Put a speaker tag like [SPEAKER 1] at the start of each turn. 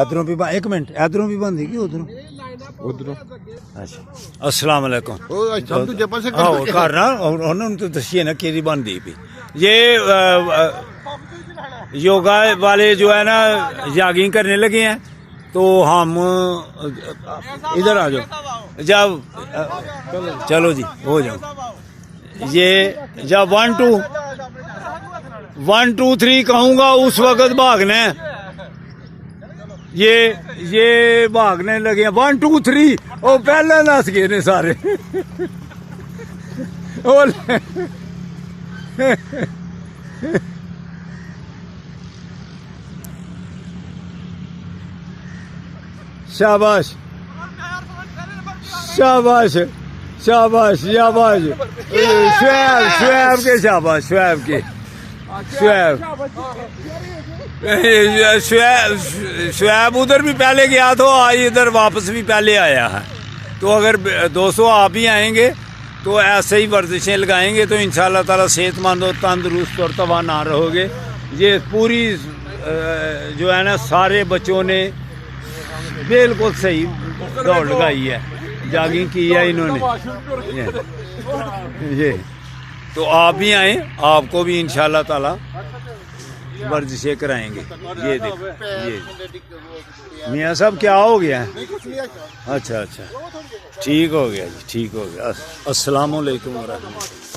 [SPEAKER 1] इधरों भी एक मिनट इधरों भी बंद है कि उधरों
[SPEAKER 2] उधरों
[SPEAKER 1] अच्छा अस्सलाम वालेकुम
[SPEAKER 2] सब तुझे पास
[SPEAKER 1] करना उन्होंने तो दसिए ना केरी बंदी भी ये योगा वाले जो है ना जॉगिंग करने लगे हैं तो हम इधर आ जाओ जब चलो जी हो जाओ ये जब 1 2 3 कहूँगा उस वक्त भागना है ये भागने लगे 1 2 3 ओ पहले नस गए ने सारे शाबाश शाबाश शाबाश शाबाश शुएब के शाबाश शुएब के शुएब उधर भी पहले गया तो आज इधर वापस भी पहले आया है तो अगर 200 आप ही आएंगे तो ऐसे ही वर्जिशें लगाएंगे तो इंशाल्लाह ताला सेहतमंद और तंदुरुस्त और तवाना रहोगे। ये पूरी जो है ना सारे बच्चों ने बिल्कुल सही दौड़ लगाई है जॉगिंग की है इन्होंने ये तो आप भी आए आपको भी इंशाल्लाह ताला वर्जिशें कराएंगे। ये देखो ये मियाँ साहब क्या हो गया है अच्छा अच्छा ठीक हो गया जी ठीक हो गया अस्सलाम वालेकुम व रहमतुल्लाह।